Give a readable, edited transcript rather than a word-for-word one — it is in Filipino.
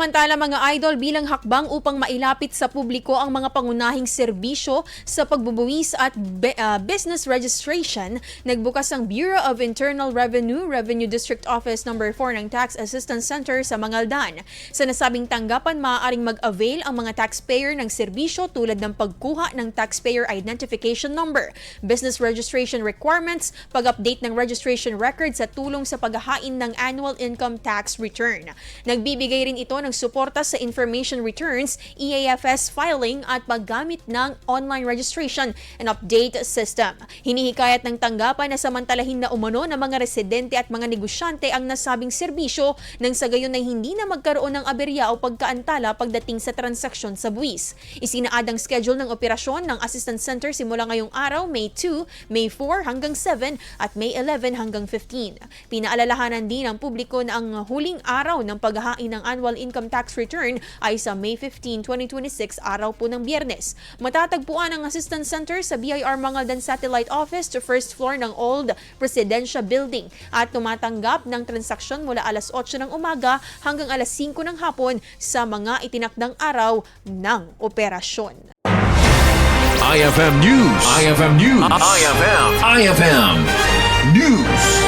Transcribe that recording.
Samantala mga idol, bilang hakbang upang mailapit sa publiko ang mga pangunahing serbisyo sa pagbubuwis at business registration, nagbukas ang Bureau of Internal Revenue, Revenue District Office No. 4 ng Tax Assistance Center sa Mangaldan. Sa nasabing tanggapan, maaaring mag-avail ang mga taxpayer ng serbisyo tulad ng pagkuha ng Taxpayer Identification Number, business registration requirements, pag-update ng registration records at tulong sa paghahain ng annual income tax return. Nagbibigay rin ito ng suporta sa information returns, EAFS filing at paggamit ng online registration and update system. Hinihikayat ng tanggapan na samantalahin na umano ng mga residente at mga negosyante ang nasabing serbisyo nang sa gayon ay hindi na magkaroon ng aberya o pagkaantala pagdating sa transaksyon sa buwis. Isinaad ang schedule ng operasyon ng Assistance Center simula ngayong araw, May 2, May 4 hanggang 7 at May 11 hanggang 15. Pinaalalahanan din ng publiko na ang huling araw ng paghahain ng annual income tax return ay sa May 15, 2026, araw po ng Biyernes. Matatagpuan ang Assistance Center sa BIR Mangaldan Satellite Office to first floor ng Old Presidencia Building at tumatanggap ng transaksyon mula alas 8 ng umaga hanggang alas 5 ng hapon sa mga itinakdang araw ng operasyon. IFM News. IFM News. IFM News.